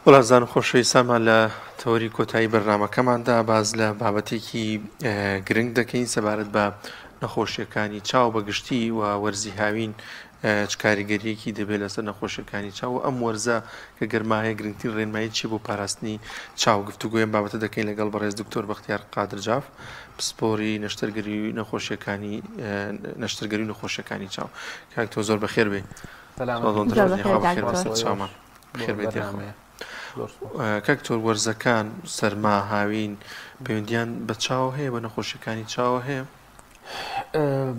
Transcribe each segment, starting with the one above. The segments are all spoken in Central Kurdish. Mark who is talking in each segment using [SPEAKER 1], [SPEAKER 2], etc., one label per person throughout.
[SPEAKER 1] وڵازان خۆشەویستامان لە تەوەری کۆتایی بەرنامەکەماندا باز لە بابەتێکی گرنگ دەکەین سەبارەت بە نەخۆشیەکانی چاو بەگشتی و وەرزی هاوین چ کاریگەریەکی دەبێت لەسەر نەخۆشیەکانی چاو و ئەم وەرزە کە گەرمایە گرنگترین ڕێنمایی چی بۆ پاراستنی چاو گفتوگوێم بابەتە دەکەین لەگەڵ بەڕێز دکتۆر بەختیار قادرجاف پسپۆری نەشتەرگەری و نەخۆشیەکانی چاو. کاک تۆ زۆر بەخێر بێ. چاومان بخێر بێت. کاکتۆر وەرزەکان سەرما هاوین پەیوەندیان بە چاو هەیە بە نەخۆشیەکانی چاوە هەیە؟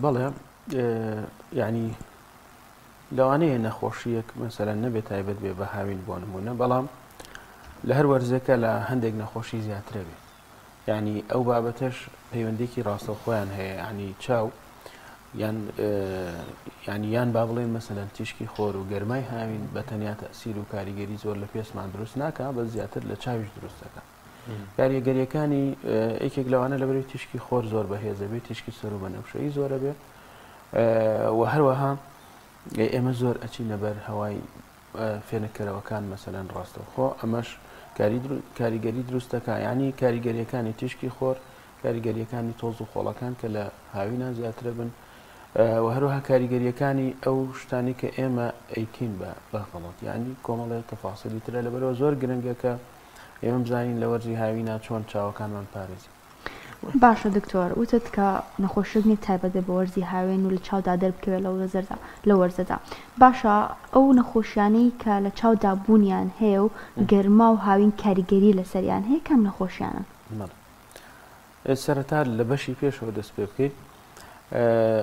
[SPEAKER 2] بەڵێ یعنی لەوانەیە نەخۆشیەک مەسەلەن نەبێت تایبەت بێ بە هاوین بۆ نمونە، بەڵام لە هەر وەرزەکە لە هەندێک نەخۆشی زیاترە بێت. یعنی ئەو بابەتەش پەیوەندێکی ڕاستەوخۆیان هەیە، ینی چاو یان با بڵێن مەسەلەن تیشکی خۆر و گەرمای هاوین بە تەنیا تەسیر و کاریگەری زۆر لە پێسمان دروست ناکە، بە زیاتر لە چاویش دروست دەکات. کاریگەریەکانی یەکێک لەوانە لەبەرەوەی تیشکی خۆر زۆر بەهێزە بێت، تیشکی سەر و بەنەوشەیی زۆرە بێت و هەروەها ئێمە زۆر ئەچینە بەر هەوای فێنەکەرەوەکان مەسەلەن ڕاستەوخۆ، ئەمەش کاریگەری دروست دەکات. یعنی کاریگەریەکانی تیشکی خۆر، کاریگەریەکانی تۆز و خۆڵەکان کە لە هاوینە زیاترە بن و هەروەها کاریگەریەکانی ئەو شتانی کە ئێمە ئەیکین بە غەڵەت، یعنی کۆمەڵێک تەفاسیلی ترە. لەبەرەوە زۆر گرنگە کە ئێمە بزانین لە وەرزی هاوینە چۆن چاوەکانمان پارێزین.
[SPEAKER 3] باشە دکتۆر، وتت کە نەخۆشیەکانی تایبەت بە وەرزی هاوین و لە چاودا دەربکەوێت لە وەرزەدا. باشە ئەو نەخۆشیانەی کە لە چاودا بوونیان هەیە و گەرما و هاوین کاریگەری لەسەریان هەیە کام نەخۆشیانە؟
[SPEAKER 2] سەرەتا لە بەشی پێشەوە دەست پێ بکەیت،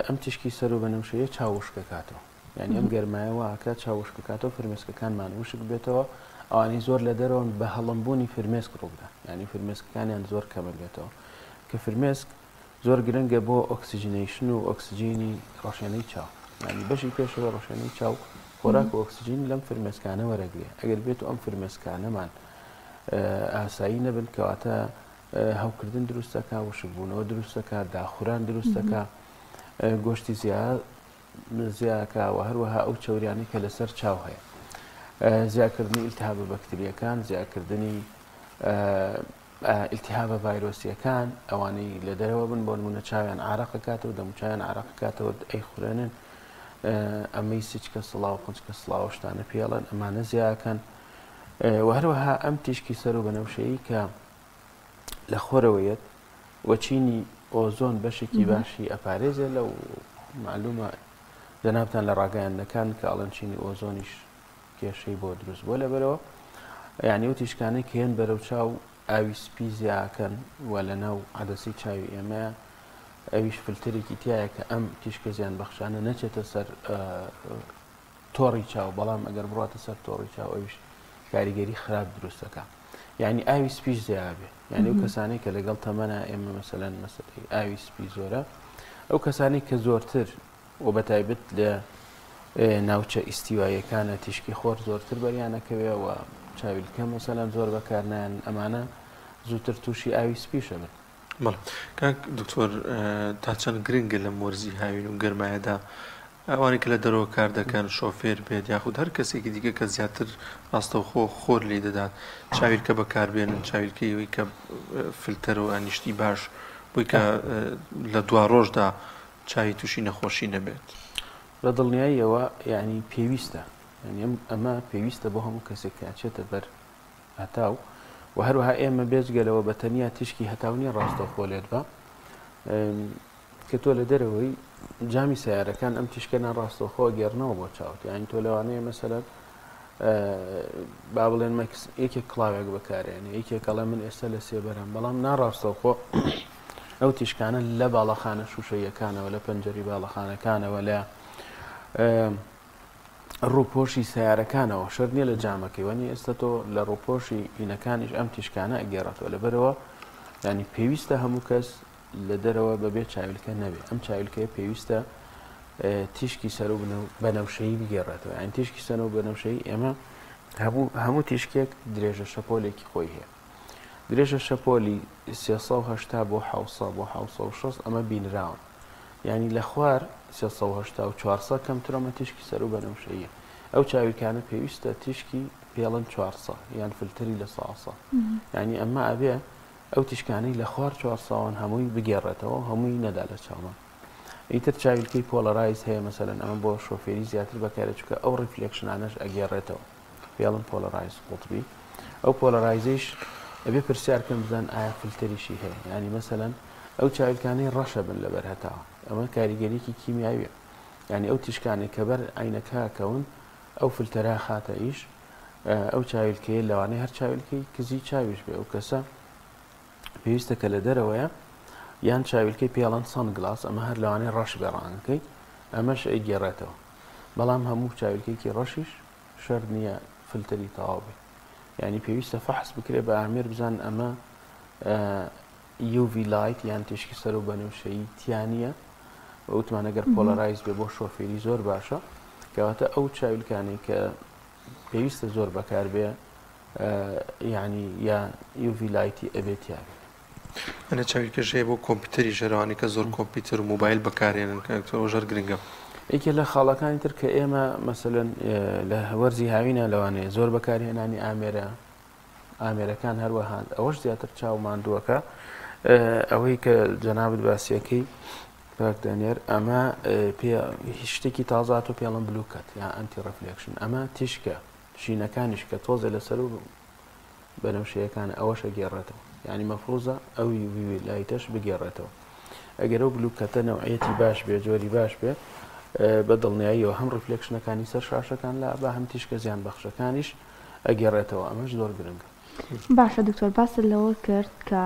[SPEAKER 2] ئەم تیشکی سەر و بەنەوشەیە چاوشکەکاتەوە، یعنی ئەم گەرمایەوە ئاکات چاوشکەکاتەوە، فرمێسکەکانمان وشک بێتەوە، ئەوانی زۆر لە دەرەوە بە هەڵمبوونی فرمێسک ڕوودا، یعنی فرمێسکەکانیان زۆر کەمە بێتەوە کە فرمێسک زۆر گرنگە بۆ ئۆکسیژنیشن و ئۆکسیجینی ڕۆشنەی چاو. یعنی بەشی پێشەوە ڕۆشنەی چاو خۆراک و ئۆکسیجین لەم فرمێسکانە وەرەگرێ. ئەگەر بێت و ئەم فرمێسکانەمان ئاسایی نەبن کەواتە هەوکردن دروستەکە، وشکبوونەوە دروستەکە، داخوران دروستەکە، گۆشتی زیاکە و هەروەها ئەو چەوریانی کە لەسەر چاو هەیە، زیاکردنی ئیلتیهابە بەکتریەکان، زیاکردنی ئیلتیهابە ڤایرۆسیەکان، ئەوانەی لە دەرەوە بن بۆ نمونە چاویان عارەقەکاتەوە، دەموچاویان عارەقەکاتەوە ئەیخورێنن، ئەمەی سچکە سڵاو قنچکە سڵاو شتانە پێڵەن، ئەمانە زیاکەن. و هەروەها ئەم تیشکی سەر و بەنەوشەیی کە لە خۆرەوەیەت وەچینی ئۆزۆن بەشێکی باشی ئەپارێزێ لەو معلومە دەنابتان لە ڕاگەیاندەکان کە ئەڵەن چینی ئۆزۆنیش کێشەی بۆ دروست بۆ. لەبەرەوە یعنی ئەو تیشکانەی کە هێن بەرەو چاو ئاوی سپی زیاکەن و لە ناو عەدەسی چاوی ئێمەیە ئەویش فلترێکی تایە کە ئەم تیشکە زیان بەخشانە نەچێتە سەر تۆڕی چاو، بەڵام ئەگەر بڕاتە سەر تۆڕی چاو ئەویش کاریگەری خراپ دروست دەکات. یعنی ئاوی سپیش زیابێ، یعنی ئەو کەسانی کە لەگەڵ تەمەنە ئێمە مەسەلەن مەسەلەی ئاوی سپی زۆرە، ئەو کەسانی کە زۆرتر و بەتایبەت لە ناوچە ئیستیواییەکانە تیشکی خۆر زۆرتر بەریانەکەوێ و چاویلکە مەسەلەن زۆر بەکارنیان، ئەمانە زووتر تووشی ئاوی سپیشە بن.
[SPEAKER 1] بەڵێ کاک دکتۆر، تا چەند گرنگە لەم وەرزی هاوین و گەرمایەدا ئەوانی کە لە دەرەوە کار دەکەن، شۆفێر بێت یاخود هەر کەسێکی دیکە کە زیاتر ڕاستەوخۆ خۆر لێ دەدات چاویلکە بەکاربێنن، چاویلکەیەوەی کە فلتەر و ئانیشتی باش بۆی کە لە دوا ڕۆژدا چاوی تووشی نەخۆشی نەبێت.
[SPEAKER 2] لە دڵنیاییەوە یعنی پێویستە، ئەمە پێویستە بۆ هەموو کەسێک کاچێتە بەر هەتاو و هەروەها ئێمە بێجگەلەوە بە تەنیا تیشکی هەتاونی ڕاستەوخۆ لێت بە کە تۆ لە دەرەوەی جامی سیارەکان ئەم تیشکەنان ڕاستەوخۆ گێڕنەوە بۆ چاوت، یعنی تۆ لەوانەیە مەسەلەن با بڵێن یەکێک کڵاوێک بەکارێنێ، یەکێک ئەڵێ من ئێستا لە سێبەرم، بەڵام ناڕاستەوخۆ ئەو تیشکانە لە باڵەخانە شوشەیەکانەوە، لە پەنجەری باڵەخانەکانەوە، لە ڕووپۆشی سیارەکانەوە، شەرت نییە لە جامەکەی وەنی ئێستا تۆ لە ڕووپۆشی ئینەکانیش ئەم تیشکانە ئەگێڕێتەوە. لەبەرەوە ینی پێویستە هەموو کەس لە دەرەوە بەبێ چاویلکە نەبێت. ئەم چاویلکەیە پێویستە تیشکی سەر و بەنەوشەیی بگێڕێتەوە. یعنی تیشکی سەر و بەنەوشەیی ئێمە هەموو تیشکێک درێژە شەپۆلێکی خۆی هەیە. درێژە شەپۆلی 380 بۆ 700 بۆ 760 ئەمە بینراون، یعنی لە خوار 380 و 400 کەمترەمە تیشکی سەر و بەنەوشەیە. ئەو چاویلکانە پێویستە تیشکی پێڵەن 400 یان فلتری لە 100 یعنی ئەمە ئەبێ ئەو تیشکانەی لە خوار 400 هەمووی بگێڕێتەوە هەمووی نەدا لە چاومان ئیتر چاویلکەی پۆلەرایز هەیە مەسەلەن ئەمە بۆ شۆفێری زیاتر بەکارە چکە ئەو ڕیفلێکشنانەش ئەگێڕێتەوە پێڵم پۆلەرایز قوتبی ئەو پۆلەرایزیش ئەبێ پرسیارکەم بزان ئایا فلتریشی هەیە ینی مەسەلەن ئەو چاویلکانەی ڕەشە بن لەبەر هەتاوە ئەمە کاریگەریکی کیمیاویە ینی ئەو تیشکانێک کە بەر عینەکەکەون ئەو فلتەرا خاتە ئیش ئەو چاویلکەیە لەوانەیە هەر چاویلکەی کزی چاویش بێ ئەو کەسە پێویستە کە لە دەرەوەیە یان چاویلکەی پێڵەن سەند گلاس ئەمە هەر لەوانەیە ڕەش بێڕانەکەی ئەمەش ئەیگێڕێتەوە بەڵام هەموو چاویلکەیەکی ڕەشیش شەر نییە فلتری تەواو بێ ینی پێویستە فەحس بکرێ بە ئامێر بزان ئەمە UV لایت یان تشکی سەر و بەنەوشەیی تیانە وتمان ئەگەر پۆلەرایز بێ بۆ شۆفێری زۆر باشە کەواتە ئەو چاویلکانەی کە پێویستە زۆر بەکار بێ یعنی یا UV لایتی ئەبێت یاوی
[SPEAKER 1] ئەنە چاویلکەش هەیە بۆ کۆمپیوتەری ژێرەوانی کە زۆر کۆمپیوتەر و موبایل بەکارێنن کە ژەر گرنگە
[SPEAKER 2] یەکێ لە خاڵەکانی تر کە ئێمە مەسەلەن لە وەرزی هاوینە لەوانەیە زۆر بەکارهێنانی ئامێرەکان هەروەها ئەوەش زیاتر چاو ماندووەکە ئەوەی کە جەنابەت باسیەکەی پاکدانێر ئەمە شتێکی تازات و پێڵم بلوکەت یا ئەنتی ڕفلێکشن ئەمە تیشکە شینەکانیش کە تۆزە لەسەر و بەنەوشەیەکان ئەوەشە گێڕێتەوە ینی مەفروزە ئەو لایتەش بگێڕێتەوە ئەگەر ئەو بلوکەتە نەوعەتی باش بێ جۆری باش بێ بە دڵنیاییەوە هەم ڕفلێکشنەکانی سەر شاشەکان لا بە هەم تیشکە زیان بەخشەکانیش ئەگێڕێتەوە ئەمەش زۆر گرنگە
[SPEAKER 3] باشە دکتۆر باست لەوە کرد کە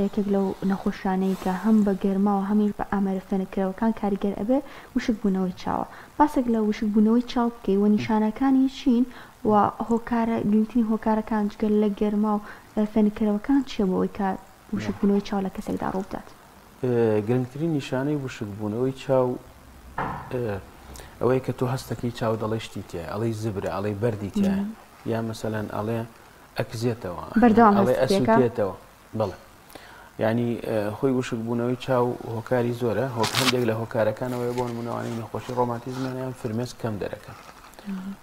[SPEAKER 3] یەکێک لەو نەخۆشانەی کە هەم بە گەرماوە هەمیش بە ئامارە فێنکردەوەکان کاریگەر ئەبێ وشک بوونەوەی چاوە باسێک لە وشک بوونەوەی چاو بکەی وە نیشانەکانی چین و هۆکارە گرنگترین هۆکارەکان جگەل لە گەرما و فێنکردەوەکان چیە بۆەوەی کە وشک بوونەوەی چاو لە کەسێکدا ڕوو بدات
[SPEAKER 2] گرنگترین نیشانەی وشک بوونەوەی چاو ئەوەی کە تۆ هەستەکەی چاو دەڵێ شتی تایە ئەڵەی زبرە ئەڵەی بەردی تایە یا مەسەلەن ئەڵێ ئەکزێتەوە ئەڵێ ئەسووتێتەوە بڵێ ینی خۆی وشک بوونەوەی چاو هۆکاری زۆرە هەندێک لە هۆکارەکانەوەی بۆ نمونەوانی نەخۆشی ڕۆماتیزمیان فرمێس کەم دەرەکەن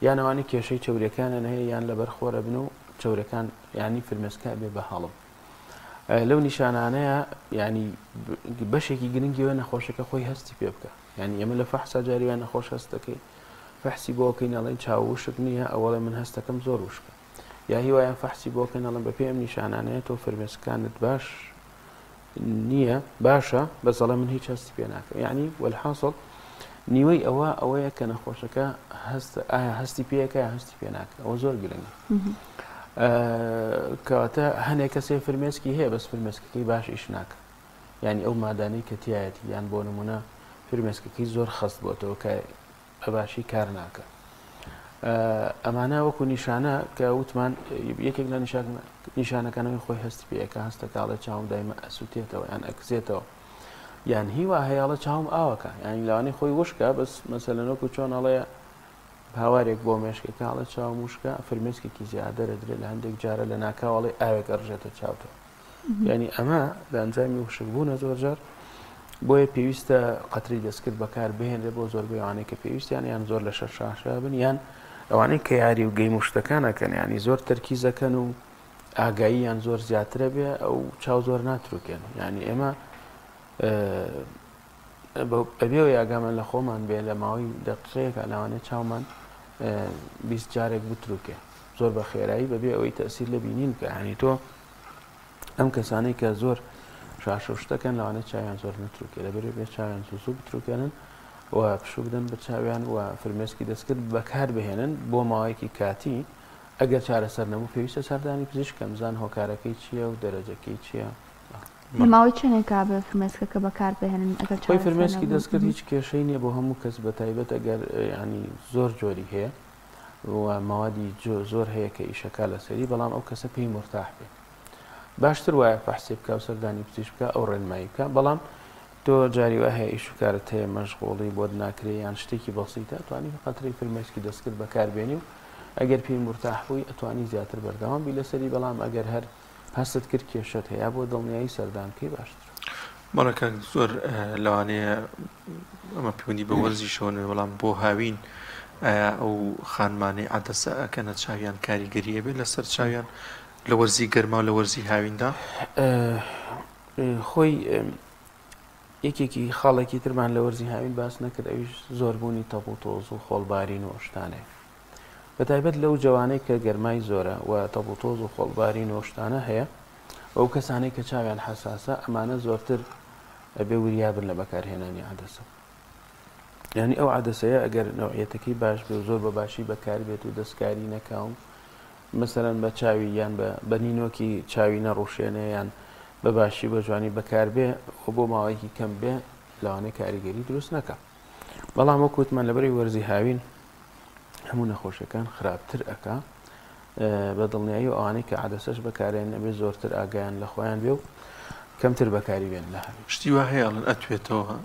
[SPEAKER 2] یانەوانی کێشەی چەورەکانە هەیە یان لەبەر خۆرە بن و چەورەکان ینی فرمێسکە بێ بە هەڵم لەو نیشانانەیە ینی بەشێکی گرنگیەوە نەخۆشەکە خۆی هەستی پێ بکە ینی ئەمە لە فەحسا جاریوان نەخۆش هەستەکەی فەحسی بۆکەی نەڵێن چاو وشک نییە ئەوەڵێ من هەستەکەم زۆر وشکە یا هیوایان فەحسی بۆکە نەڵم بە پێم نیشانانەیە تۆ فرمێسکانت باش نییە باشە بەزەڵە من هیچ هەستی پێ ناکەم یعنی وەلحاصڵ نیوەی ئەوەیە کە نەخۆشەکە ئایا هەستی پێەکە یا هەستی پێ ناکە ئەوە زۆر گرنگە کەواتە هەنێک کەسێ فرمێسکی هەیە بەس فرمێسکەکەی باش ئیش ناکە ینی ئەو مادانەی کە تایەتی یان بۆ نمونە فرمێسکەکەی زۆر خەست بۆتەوە کە بەباشی کار ناکە ئەمانە وەکو نیشانە کە وتمان یەکێک لە نیشانەکانەوەی خۆی هەستی پێەکە هەستەکاڵە چاوم دایمە ئەسووتێتەوە یان ئەکزێتەوە یان هیوا هەیەڵە چاوم ئاوەکە ینی لەوانەی خۆی وشکە بەس مەسەلەنەوەکو چۆن ئەڵەیە هاوارێک بۆ مێشکێکاڵە چاوم وشکە فرمێسکێکی زیادە دەرێت لە هەندێک جارە لە ناکاوەڵی ئاوێک ئەڕژێتە چاوتەوە ینی ئەمە لە ئەنجامی وشک بوونە زۆر جار بۆیە پێویستە قەتری دەستکرد بەکار بهێنرێ بۆ زۆربەی ئەوانەی کە پێویستیان یان زۆر لە شەر شاشە بن یان ئەوانەی کە یاری و گەی مشتەکانەکەن ینی زۆر تەرکیزەکەن و ئاگاییان زۆر زیاترە بێ ئەو چاو زۆر ناتروکێن ینی ئێمە بەبێەوە یاگامان لە خۆمان بێ لە ماوەی دەقیقەیەکە لەوانێت چاومان 20 جارێک بتروکێ زۆر بە خێرایی بەبێ ئەوەی تەسیر لە بینین کە ینی تۆ ئەم کەسانەی کە زۆر شاششتەکەن لەوانێت چاویان زۆر نتروکێ لەبەرێ بێ چاویان سوسو بتروکێنن و پشوو بدەن بە چاویان و فرمێسکی دەستکرد بەکار بهێنن بۆ ماوەیەکی کاتی ئەگەر چارەسەر نەبوو پێویستە سەردانی پزیشکە بزان هۆکارەکەی چییە و دەرەجەکەی چییە
[SPEAKER 3] ماوەی چەندێکا بە فرمێسکەکە بەکار بهێنن ئەگەر
[SPEAKER 2] خۆی فرمێسکی دەستکرد هیچ کێشەی نییە بۆ هەموو کەس بە تایبەت ئەگەر ینی زۆر جۆری هەیە و ماوەدی زۆر هەیە کە ئیشەکە لەسەری بەڵام ئەو کەسە پێی مرتاح بێت باشتر وایە فەحسی بکە و سەردانی پزیشک بکە ئەو ڕێنمایی بکە بەڵام تۆ جاری وا هەیە ئیش و کارت هەیە مەشغوڵی بۆت ناکرێ یان شتێکی بەسیتە توانی قەتری فرمێسکی دەستکرد بەکاربێنی و ئەگەر پێی مرتاح بووی ئەتوانی زیاتر بەردەوام بی لەسەری بەڵام ئەگەر هەر هەستت کرد کێشت هەیە بۆ دڵنیایی سەردانکەی باشتر
[SPEAKER 1] بەڵێکە زۆر لەوانەیە ئەمە پەیوەندی بە وەرزی شەوە بەڵام بۆ هاوین ئەو خانمانەی عەدەسە ئەکەنە چاویان کاریگەریە بێت لەسەر چاویان لە وەرزی گەرما و لە وەرزی هاویندا
[SPEAKER 2] خۆی یەکێکی خاڵێکی ترمان لە وەرزی هاوین باس نەکرد ئەویش زۆربوونی تەپ و تۆز و خۆڵبارین و شتانەیە بەتایبەت لەو جوانەی کە گەرمای زۆرە و تەپ و تۆز و خۆڵبارین و شتانە هەیە ئەو کەسانەی کە چاویان حساسە ئەمانە زۆرتر ئەبێ وریابن لە بەکارهێنانی عەدەسە یعنی ئەو عەدەسەیە ئەگەر نەوعیەتەکەی باش بێ و زۆر بە باشی بەکار بێت و دەستکاری نەکاوم مەسەرەن بە چاوی یان بە نینۆکی چاوی نەڕوشێنێ یان بە باشی بە جوانی بەکار بێ و بۆ ماوەیەکی کەم بێ لەوانەیە کاریگەری دروست نەکە بەڵام وەک وتمان لەبەری وەرزی هاوین هەموو نەخۆشیەکان خراپتر ئەکا بە دڵنیایی و ئەوانەی کە عەدەسەش بەکارێن ئەبێ زۆرتر ئاگایان لە خۆیان بێ و کەمتر بەکاری بێن لە هەوی
[SPEAKER 1] شتی وا هەیەڵن ئەتوێتەوە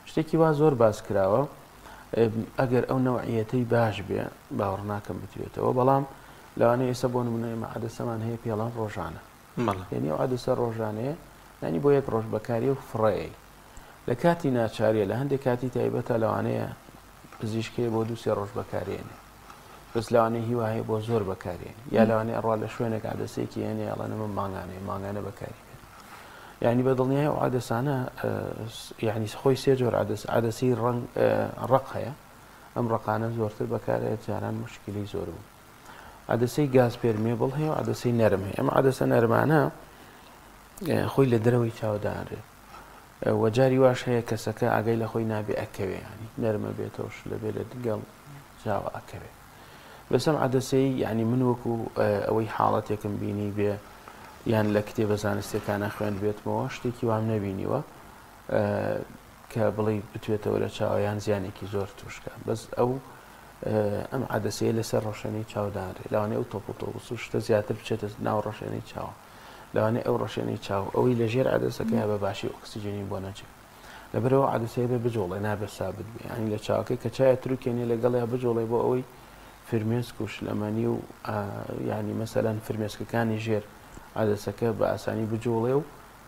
[SPEAKER 2] شتێکی وا زۆر باس کراوە ئەگەر ئەو نەوعیەتەی باش بێ باوەڕ ناکەم بتوێتەوە بەڵام لەوانەیە ئێستا بۆ نمونە ئێمە عەدەسەمان هەیە پێڵان ڕۆژانە یعنی ئەو عەدەسە ڕۆژانەیە ینی بۆ یەک ڕۆژ بەکاری و فڕەیە لە کاتی ناچاریە لە هەندێک کاتی تایبەتە لەوانەیە پزیشکەیە بۆ 2-3 ڕۆژ بەکارێنێ بەس لەوانەیە هیوا هەیە بۆ زۆر بەکارێن یا لەوانەیە ئەڕوا لە شوێنێک عەدەسەیەکی هێنێ ئەڵێنە من مانگانە بەکاری بێت یعنی بە دڵنیایی ئەو عەدەسانە یعنی خۆی سێ جۆر عەدەسی ڕق هەیە ئەم ڕقانە زۆرتر بەکارێت جاران مشکلی زۆر بوو عەدەسەی گاز پێرمێبڵ هەیە و عەدەسەی نەرم هەیە ئەم عەدەسە نەرمانە خۆی لە درەوەی چاودارێت وەجاری واش هەیە کەسەکە ئاگای لە خۆی نابێ ئەکەوێ ینی نەرمە بێتەوەش لەبێ لە دگەڵ جاوە ئەکەوێ بەسەم عەدەسەی یعنی من وەکو ئەوەی حاڵەتێکم بینی بێ یان لە کتێبە زانستیەکانە خوێند بێتمەوە شتێکی وام نەبینیوە کە بڵێ بتوێتەوە لە چاوەیان زیانێکی زۆر توشکە بەس ئەو ئەم عەدەسەیە لەسەر ڕەشێنەی چاودارێ لەوانەیە ئەو تۆپ و تۆبوس و شتە زیاتر بچێتە ناو ڕەشێنەی چاوە لەوانەیە ئەو ڕەشێنەی چاو ئەوەی لە ژێر عەدەسەکەی بە باشی ئۆکسیجێنی بۆ نەچێت لەبەرەوە عەدەسەیە بێ بجۆڵێ نابێ سابت بێ ینی لە چاوەکەی کە چایە تروکێنێ لەگەڵیا بجۆڵێ بۆ ئەوەی فرمێسک و شلەمەنی و ینی مەسەلەن فرمێسکەکانی ژێر عەدەسەکە بە ئاسانی بجۆڵێ و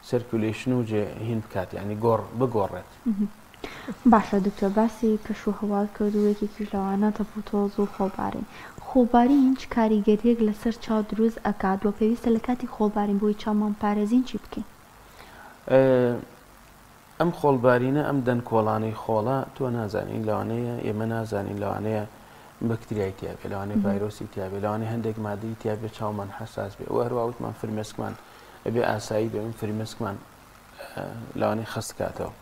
[SPEAKER 2] سەرکولیشن و جێ هین بکات ینی بگۆڕێت
[SPEAKER 3] باشە دکتۆر باسی کەش و هەواڵ کردووەیەکی لەوانە تەپ و تۆز و خۆڵبارین خۆڵبارین چ کاریگەریەک لەسەر چاو دروست ئەکات وە پێویستە لە کاتی خۆڵبارین بۆی چاومان پارێزین چی بکەین
[SPEAKER 2] ئەم خۆڵبارینە ئەم دەن کۆڵانەی خۆڵە تۆ نازانین لەوانەیە ئێمە نازانین لەوانەیە بەکتریای تیاابێ لەوانەیە ڤایرۆسی تیاابێ لەوانەیە هەندێک مادەی تیاابێ چاومان حساس بێ هەروەوتمان فرمێسکمان ئەبێ ئاسایی بێ من فرمێسکمان لەوانەیە خستکاتەوە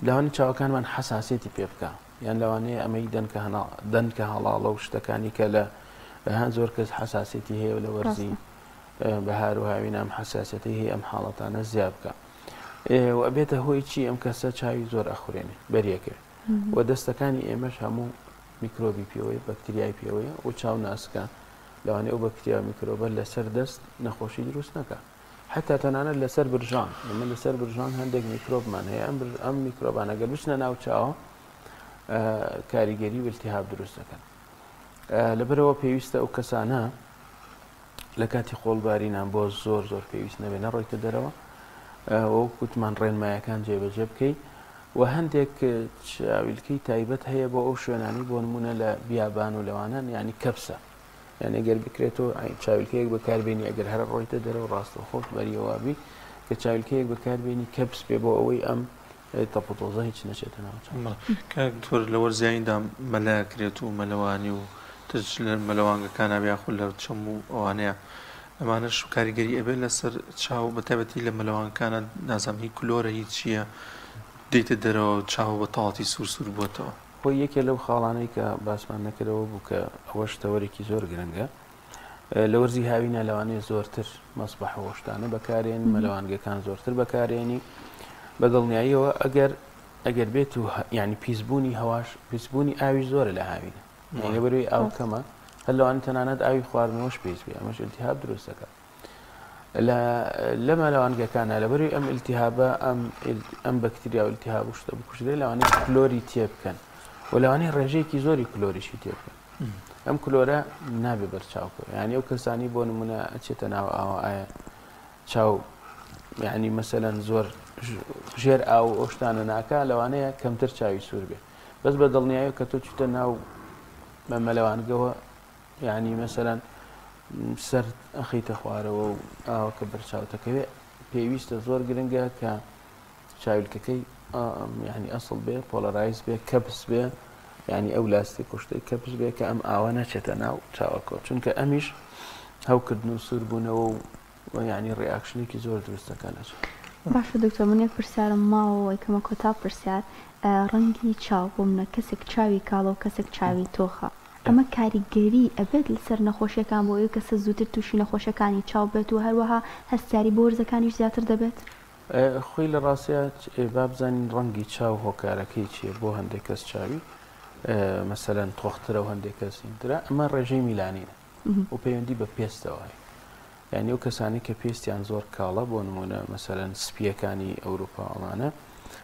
[SPEAKER 2] لەوانەیە چاوەکانمان حساسێتی پێ بکە یان لەوانەیە ئەمەی دەنکە هەڵاڵە و شتەکانی کە لە بەهان زۆر کەس حساسێتی هەیە لە وەرزی بەهار و هاوین ئەم حساسەتی هەیە ئەم حاڵەتانە زیاد بکە و ئەبێتە هۆی چی ئەم کەسە چاوی زۆر ئەخورێنێ بەریەکە و دەستەکانی ئێمەش هەموو میکرۆبی پێوەیە بەکتریای پێوەیە و چاو ناسکە لەوانەیە ئەو بەکتریا میکرۆبە لەسەر دەست نەخۆشی دروست نەکە حتا تەنانەت لەسەر برژان ئەمە لەسەر برژان هەندێک میکرۆبمان هەیە ئەم میکرۆبانە گەر بچنە ناو چاوە کاریگەری و التیهاب دروست دەکەن لەبەرەوە پێویستە ئەو کەسانە لە کاتی خۆڵبارینان بۆ زۆر پێویست نەبێ نەڕۆیتە دەرەوە وەک وتمان ڕێنمایەکان جێبەجێ بکەیت و هەندێک چاویلکەی تایبەت هەیە بۆ ئەو شوێنانی بۆ نمونە لە بیابان و لەوانان ینی کەپسە یعنی ئەگەر بکرێتەوە چاویلکەیەک بەکاربێنی ئەگەر هەر ڕۆیتە دەرەوە ڕاستەوخۆت بەریەوابی کە چاویلکەیەک بەکاربێنی کەپس پێ بۆ ئەوەی ئەم تەپۆتۆزە هیچ نەچێتە ناو
[SPEAKER 1] تۆر لە وەرزیاییدا مەلەکرێت و مەلەوانی و مەلەوانگەکانە بیاخۆ لە چەم و ئەوانەیە ئەمانەش کاریگەری ئەبێت لەسەر چاو بەتایبەتی لە مەلەوانەکانە نازانانی کلۆرە هیچ چییە دێتە دەرەوە چاو بە تاڵاتی سوورسوور بووەتەوە
[SPEAKER 2] خۆی یەکێ لەو خاڵانەی کە باسمان نەکردەوە بوو کە ئەوە شتەوەرێکی زۆر گرنگە لە وەرزی هاوینە لەوانەیە زۆرتر مەسبەح وەشتانە بەکارێن مەلەوانگەکان زۆرتر بەکارێنی بە دڵنیاییەوە ئەگەر بێت و ینی پیسبوونی هەواش پیسبوونی ئاوی زۆرە لە هاوینە یعنی بەروی ئاو کەمە هەر لەوانە تەنانەت ئاوی خواردنەوەش پێویست بێ ئەمەش التیهاب دروست دەکات لە مەلەوانگەکانە لەبەروی ئەم التیهابە ئەم بەکتریا و التیهاب و شتە بکوژرێ لەوانەیە کلۆری تێ بکەن و لەوانەیە ڕێژەیەکی زۆری کلۆریشی تێ بکەن ئەم کلۆرە نابێ بەرچاوکە یعنی ئەو کەسانی بۆ نمونە ئەچێتە ناو ئاوە ئایا چاو یعنی مەسەلەن زۆر ژێر ئاو ئەو شتانە ناکا لەوانەیە کەمتر چاوی سوور بێ بەس بە دڵنیایی کە تۆ چتە ناو مەمەلەوانگەوە یعنی مەسەرەن سەر ئەخیتە خوارەوە و ئاوەکە بەرچاوتەکەوێ پێویستە زۆر گرنگە کە چاویلکەکەی یعنی ئەسڵ بێ پۆلەرایز بێ کەپس بێ یعنی ئەو لاستی کوشتەی کەپس بێ کە ئەم ئاوە نەچێتە ناو چاوەکە چونکە ئەمیش هەوکردن و سووربوونەوە و یعنی ڕێئاکشنێکی زۆر دروستەکانەچ.
[SPEAKER 3] باشە دکتۆر من یەک پرسیارم ماوە یەکەمە کۆتا پرسیار ڕەنگی چاو بۆ منە کەسێک چاوی کاڵە و کەسێک چاوی تۆخە ئەمە کاریگەری ئەبێت لەسەر نەخۆشیەکان بۆ ئەوەی کەسە زووتر تووشی نەخۆشیەکانی چاو بێت و هەروەها هەستیاری بۆ وەرزەکانیش زیاتر دەبێت؟
[SPEAKER 2] خۆی لە ڕاستیە با بزانین ڕەنگی چاو هۆکارەکەی چییە بۆ هەندێک کەس چاوی مەسەلەن تۆخترە و هەندێک کەسی درا ئەمە ڕێژەی میلانینە و پەیوەندی بە پێستەوەی یعنی ئەو کەسانی کە پێستیان زۆر کاڵە بۆ نمونە مەسەلەن سپیەکانی ئەوروپا ئەمانە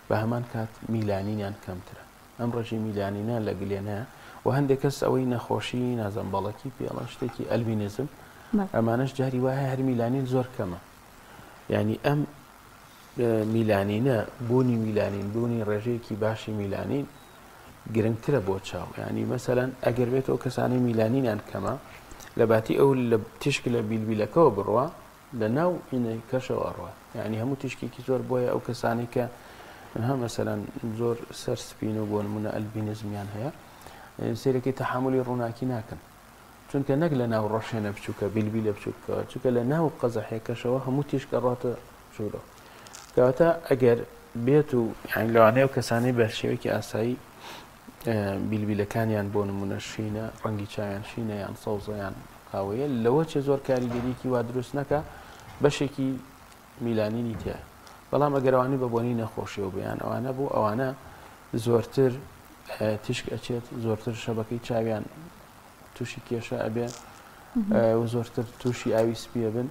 [SPEAKER 2] بە هەمان کات میلانینیان کەمترە ئەم ڕێژەی میلانینە لە گلێنەیە و هەندێک کەس ئەوەی نەخۆشی نازەمبەڵەکی پێڵە شتێکی ئەلبینیزم ئەمانەش جاری وایە هەر میلانین زۆر کەمە یعنی ئەم میلانینە بوونی میلانین بوونی ڕێژەیەکی باشی میلانین گرنگترە بۆ چاو ینی مەسەلەن ئەگەر بێت ئەو کەسانی میلانینیان کەمە لە باتی ئەو لە تشک لە بیلبیلەکەەوە بڕوە لە ناو ئینەی کەشەوە ڕوە یعنی هەموو تشکێکی زۆر بۆیە ئەو کەسانی کە مەسەلەن زۆر سەر سپین و بۆ نمونە ئەلبینیزمیان هەیە سێرەکەی تەحملی ڕووناکی ناکەن چونکە نەک لە ناو ڕەشێنە بچووکە بیلبیلە بچووکەوە چونکە لە ناو قەزەحێکەشەوە هەموو تیشکە ڕاتە ژوورەوە کەواتە ئەگەر بێت و یعنی لەوانەیە و کەسانی بە شێوەیەکی ئاسایی بیلبیلەکانیان بۆ نمونە شینە ڕەنگی چاویان شینە یان سەوزەیان قاوەیە لەوە چێ زۆر کاریگەریەکی وا دروست نەکە بەشێکی میلانینی تایە بەڵام ئەگەرەوانی بە بۆنی نەخۆشیەوە بەیان ئەوانە بوو ئەوانە زۆرتر تیشک ئەچێت زۆرتر شەبەکەی چاویان تووشی کێشە ئەبێ و زۆرتر تووشی ئاوی سپیە بن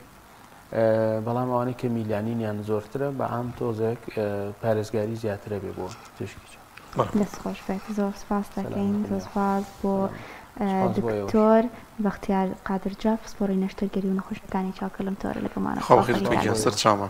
[SPEAKER 2] بەڵام ئەوانەی کە میلانینیان زۆرترە بە عام تۆزێک پارێزگاری زیاترە بێ بۆ تشکی
[SPEAKER 3] دەست خۆش بێت زۆر سپاس دەکەین زۆر سپاس بۆ دکتۆر بەختیار قادرجا پسپۆڕی نەشتەرگەری و نەخۆشیەکانی چاوکە لەم تۆرە لەگەڵمانە
[SPEAKER 1] سەر چامان